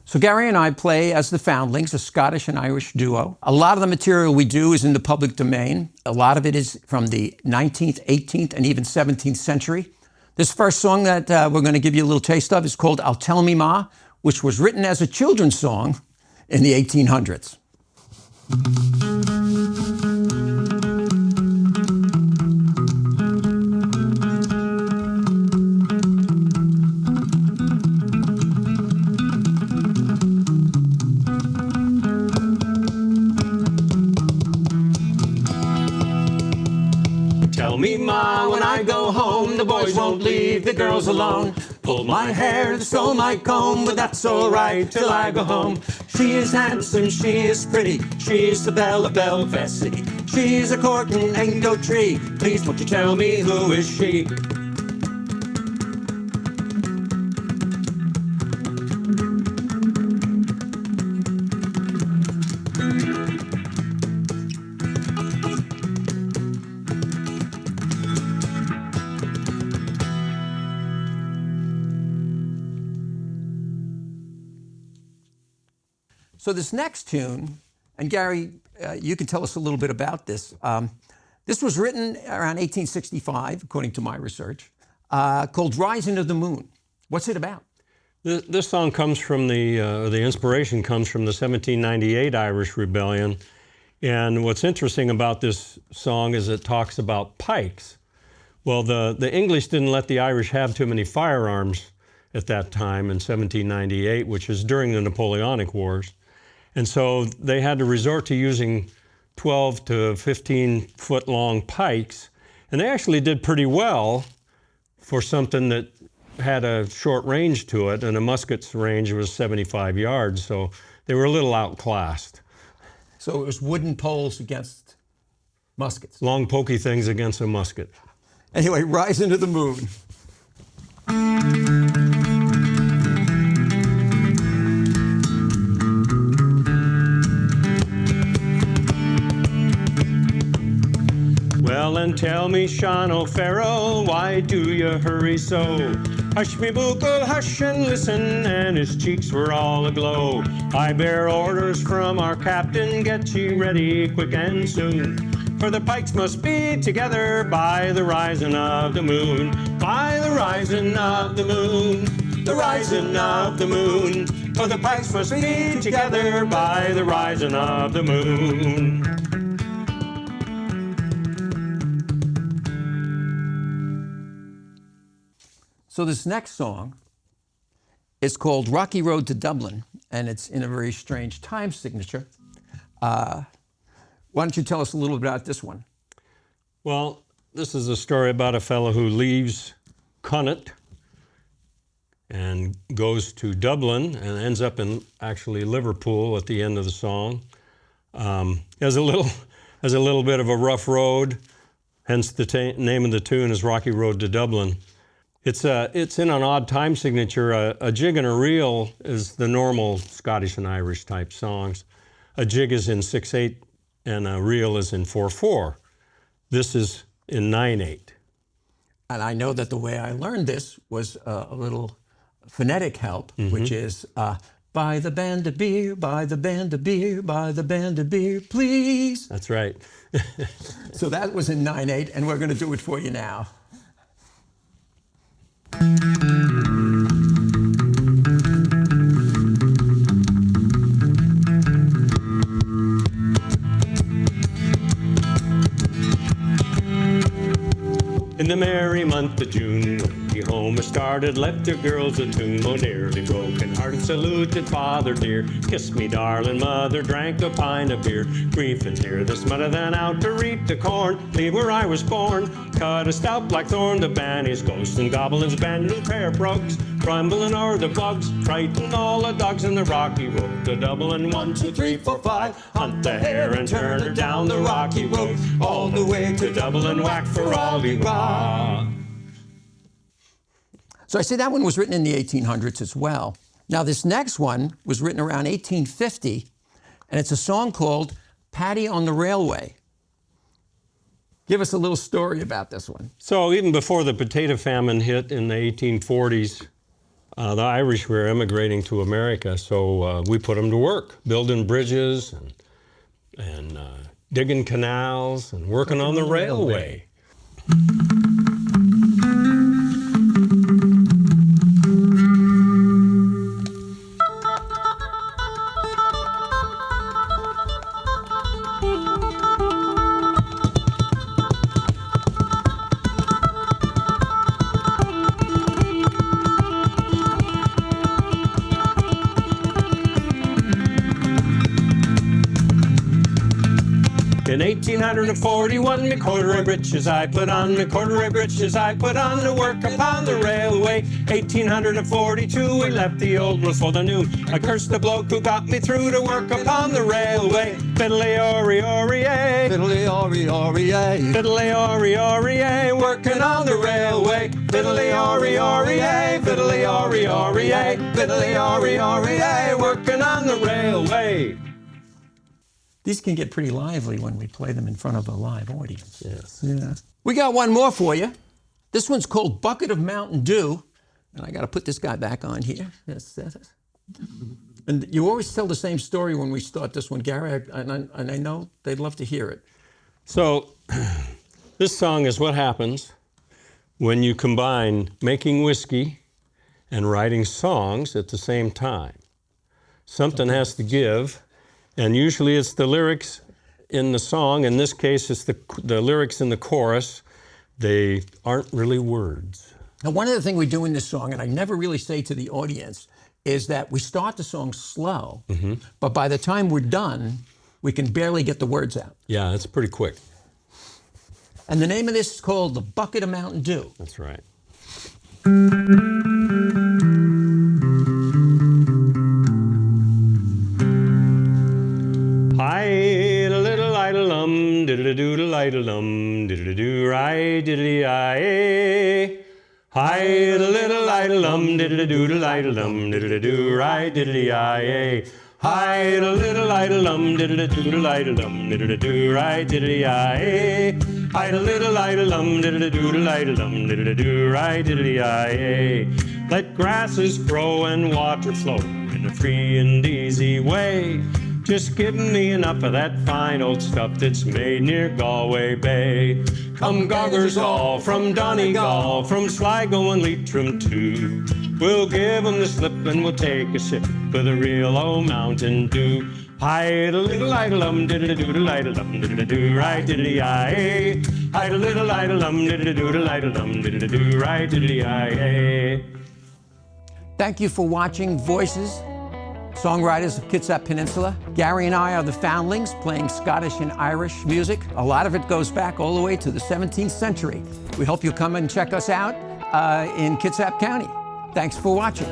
So Gary and I play as the Foundlings, a Scottish and Irish duo. A lot of the material we do is in the public domain. A lot of it is from the 19th, 18th, and even 17th century. This first song that we're going to give you a little taste of is called I'll Tell Me Ma, which was written as a children's song in the 1800s. Tell me, Ma, when I go home, the boys won't leave the girls alone. Pull my hair, stole my comb, but that's all right till I go home. She is handsome, she is pretty, she's the belle of Belfast City. She's a courtin' mango tree, please won't you tell me who is she? So this next tune, and Gary, you can tell us a little bit about this. This was written around 1865, according to my research, called Rising of the Moon. What's it about? This song comes from the inspiration comes from the 1798 Irish Rebellion. And what's interesting about this song is it talks about pikes. Well, the English didn't let the Irish have too many firearms at that time in 1798, which is during the Napoleonic Wars. And so they had to resort to using 12 to 15 foot long pikes. And they actually did pretty well for something that had a short range to it, and a musket's range was 75 yards. So they were a little outclassed. So it was wooden poles against muskets. Long pokey things against a musket. Anyway, Rising to the Moon. Well, and tell me, Sean O'Farrell, why do you hurry so? Hush me, Buckle, hush and listen, and his cheeks were all aglow. I bear orders from our captain, get ye ready quick and soon. For the pikes must be together by the rising of the moon. By the rising of the moon, the rising of the moon. For the pikes must be together by the rising of the moon. So this next song is called Rocky Road to Dublin, and it's in a very strange time signature. Why don't you tell us a little bit about this one? Well, this is a story about a fellow who leaves Connaught and goes to Dublin and ends up in actually Liverpool at the end of the song. Has a little bit of a rough road, hence the name of the tune is Rocky Road to Dublin. It's in an odd time signature. A jig and a reel is the normal Scottish and Irish type songs. A jig is in 6/8 and a reel is in 4/4. This is in 9/8. And I know that the way I learned this was a little phonetic help, which is buy the band of beer, buy the band of beer, buy the band of beer, please. That's right. So that was in 9/8, and we're going to do it for you now. In the merry month of June, the home started, left the girls a tune. Oh, nearly broken hearted, saluted father dear. Kiss me, darling mother, drank a pint of beer. Grief and tear, this mother then out to reap the corn. Leave where I was born, cut a stout black thorn. The bannies, ghosts and goblins, band new pair of brogues. Crumbling o'er the bugs, frighten all the dogs in the rocky road to Dublin. 1, 2, 3, 4, 5. Hunt the hare and turn her down the rocky road, all the way to Dublin. Whack for all he rock. So I say that one was written in the 1800s as well. Now this next one was written around 1850, and it's a song called Paddy on the Railway. Give us a little story about this one. So even before the potato famine hit in the 1840s, The Irish were immigrating to America, so we put them to work, building bridges and digging canals and working on the railway. In 1841, me corduroy breeches I put on, me corduroy breeches I put on to work upon the railway. 1842, we left the old world for the new. I cursed the bloke who got me through to work upon the railway. Fiddly-ori-ori-ay, Fiddly-ori-ori-ay, fiddly-ori-ori-ay, working on the railway. Fiddly-ori-ori-ay, fiddly-ori-ori-ay, fiddly-ori-ori-ay, working on the railway. These can get pretty lively when we play them in front of a live audience. Yes. Yeah. We got one more for you. This one's called Bucket of Mountain Dew. And I got to put this guy back on here. Yes. And you always tell the same story when we start this one, Gary, and I know they'd love to hear it. So this song is what happens when you combine making whiskey and writing songs at the same time. Something has to give. And usually it's the lyrics in the song. In this case, it's the lyrics in the chorus. They aren't really words. Now, one of the things we do in this song, and I never really say to the audience, is that we start the song slow, but by the time we're done, we can barely get the words out. Yeah, it's pretty quick. And the name of this is called The Bucket of Mountain Dew. That's right. Hi-da-little-idle-lum, diddle-a-doo-da-lidle-lum, diddle-a-doo-ri, diddle-a-I-eh. Hi-da-little-idle-lum, diddle-a-doo-da-lidle-lum, diddle-a-doo-ri, diddle-a-I-eh. Hi-da-little-idle-lum, diddle-a-doo-da-lidle-lum, diddle-a-doo-ri, diddle-a-I-eh. Hi-da-little-idle-lum, diddle-a-doo-da-lidle-lum, diddle-a-doo-ri, diddle-a-I-eh. Let grasses grow and water flow in a free and easy way. Just give me enough of that fine old stuff that's made near Galway Bay. Come goggers all from Donegal, from Sligo and Leitrim too. We'll give 'em the slip and we'll take a sip for the real old Mountain Dew. Hi-da-little-idle-lum, diddle-a-doo-da-lidle-lum, diddle-a-doo-ri, diddle-a-I-eh. Hi-da-little-idle-lum, diddle-a-doo-da-lidle-lum, diddle-a-doo-ri, diddle-a-I-eh. Thank you for watching Voices, Songwriters of Kitsap Peninsula. Gary and I are the foundlings playing Scottish and Irish music. A lot of it goes back all the way to the 17th century. We hope you'll come and check us out in Kitsap County. Thanks for watching.